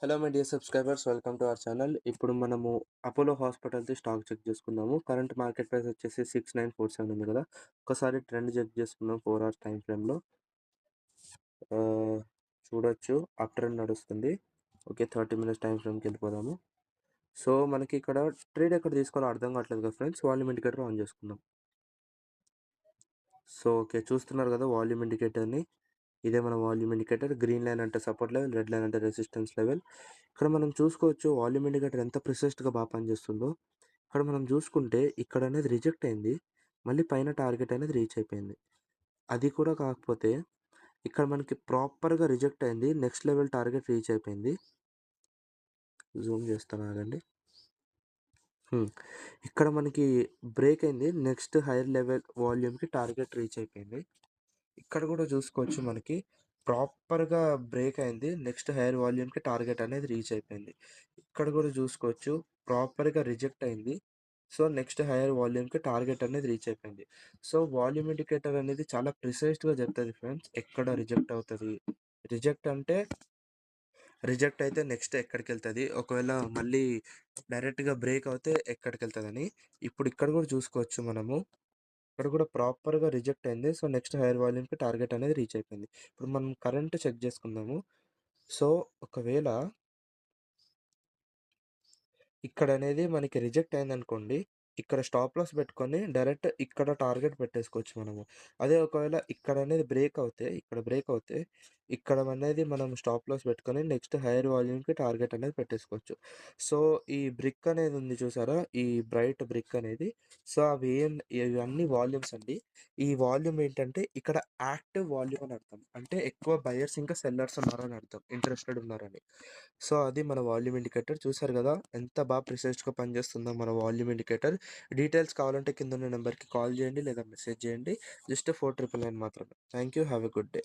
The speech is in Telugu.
Hello my dear subscribers, welcome to our channel. ఇప్పుడు మనము అపోలో హాస్పిటల్‌ది స్టాక్ చెక్ చేసుకుందాము. కరెంట్ మార్కెట్ ప్రైస్ వచ్చేసి 6947 ఉంది కదా! ఒకసారి ట్రెండ్ చెక్ చేసుకుందాం 4 అవర్స్ టైమ్ ఫ్రేమ్‌లో. చూడొచ్చు అప్ ట్రెండ్ నడుస్తుంది. ఓకే, 30 మినిట్స్ టైమ్ ఫ్రేమ్‌కెళ్ళిపోదాము. సో, మనకి ఇక్కడ ట్రేడ్ ఎక్కడ తీసుకోవాలో అర్థం కావట్లేదు కదా ఫ్రెండ్స్. వాల్యూమ్ ఇండికేటర్ ఆన్ చేసుకుందాం. సో, ఓకే, చూస్తున్నారు కదా వాల్యూమ్ ఇండికేటర్‌ని. ఇదే మన వాల్యూమ్ ఇండికేటర్. గ్రీన్ లైన్ అంటే సపోర్ట్ లెవెల్, రెడ్ లైన్ అంటే రెసిస్టెన్స్ లెవెల్. ఇక్కడ మనం చూసుకోవచ్చు వాల్యూమ్ ఇండికేటర్ ఎంత ప్రిసైజ్‌గా పనిచేస్తుందో. ఇక్కడ మనం చూసుకుంటే ఇక్కడ అనేది రిజెక్ట్ అయింది. మళ్ళీ పైన టార్గెట్ అనేది రీచ్ అయిపోయింది. అది కూడా కాకపోతే ఇక్కడ మనకి ప్రాపర్‌గా రిజెక్ట్ అయింది. నెక్స్ట్ లెవెల్ టార్గెట్ రీచ్ అయిపోయింది. జూమ్ చేస్తాను ఆగండి. ఇక్కడ మనకి బ్రేక్ అయింది. నెక్స్ట్ హైయర్ లెవెల్ వాల్యూమ్‌కి టార్గెట్ రీచ్ అయిపోయింది. ఇక్కడ కూడా చూసుకోవచ్చు మనకి ప్రాపర్‌గా బ్రేక్ అయింది. నెక్స్ట్ హైయర్ వాల్యూమ్‌కి టార్గెట్ అనేది రీచ్ అయిపోయింది. ఇక్కడ కూడా చూసుకోవచ్చు ప్రాపర్‌గా రిజెక్ట్ అయింది. సో, నెక్స్ట్ హైయర్ వాల్యూమ్‌కి టార్గెట్ అనేది రీచ్ అయిపోయింది. సో, వాల్యూమ్ ఇండికేటర్ అనేది చాలా ప్రిసైజ్‌గా చెప్తది ఫ్రెండ్స్. ఎక్కడ రిజెక్ట్ అవుతది. రిజెక్ట్ అంటే రిజెక్ట్ అయితే నెక్స్ట్ ఎక్కడికెళ్తది. ఒకవేళ మళ్ళీ డైరెక్ట్‌గా బ్రేక్ అవుతే ఎక్కడికెళ్తదని. ఇప్పుడు ఇక్కడ కూడా చూసుకోవచ్చు మనము. ఇక్కడ కూడా ప్రాపర్‌గా రిజెక్ట్ అయింది. సో, నెక్స్ట్ హైయర్ వాల్యూమ్‌కి టార్గెట్ అనేది రీచ్ అయిపోయింది. ఇప్పుడు మనం కరెంట్ చెక్ చేసుకుందాము. సో, ఒకవేళ ఇక్కడనేది మనకి రిజెక్ట్ అయిందనుకోండి, ఇక్కడ స్టాప్ లాస్ పెట్టుకొని డైరెక్ట్ ఇక్కడ టార్గెట్ పెట్టేసుకోవచ్చు మనము. అదే ఒకవేళ ఇక్కడనేది బ్రేక్ అవుతే ఇక్కడనేది మనం స్టాప్ లాస్ పెట్టుకొని నెక్స్ట్ హైయర్ వాల్యూమ్‌కి టార్గెట్ అనేది పెట్టేసుకోవచ్చు. సో, ఈ బ్రిక్ అనేది ఉంది చూసారా? ఈ బ్రైట్ బ్రిక్ అనేది. సో, ఇవన్నీ వాల్యూమ్స్ అండి. ఈ వాల్యూమ్ ఏంటంటే ఇక్కడ యాక్టివ్ వాల్యూమ్ అని అర్థం. అంటే ఎక్కువ బయర్స్ ఇంకా సెల్లర్స్ ఉన్నారని అర్థం. ఇంట్రెస్టెడ్ ఉన్నారని. సో, అది మన వాల్యూమ్ ఇండికేటర్. చూసారు గదా! ఎంత ప్రిసైజ్‌గా పనిచేస్తుందో మన వాల్యూమ్ ఇండికేటర్. డీటెయిల్స్ కావాలంటే కిందున్న నంబర్‌కి కాల్ చేయండి లేదా మెసేజ్ చేయండి. జస్ట్ 4999 మాత్రమే. Thank you. Have a good day.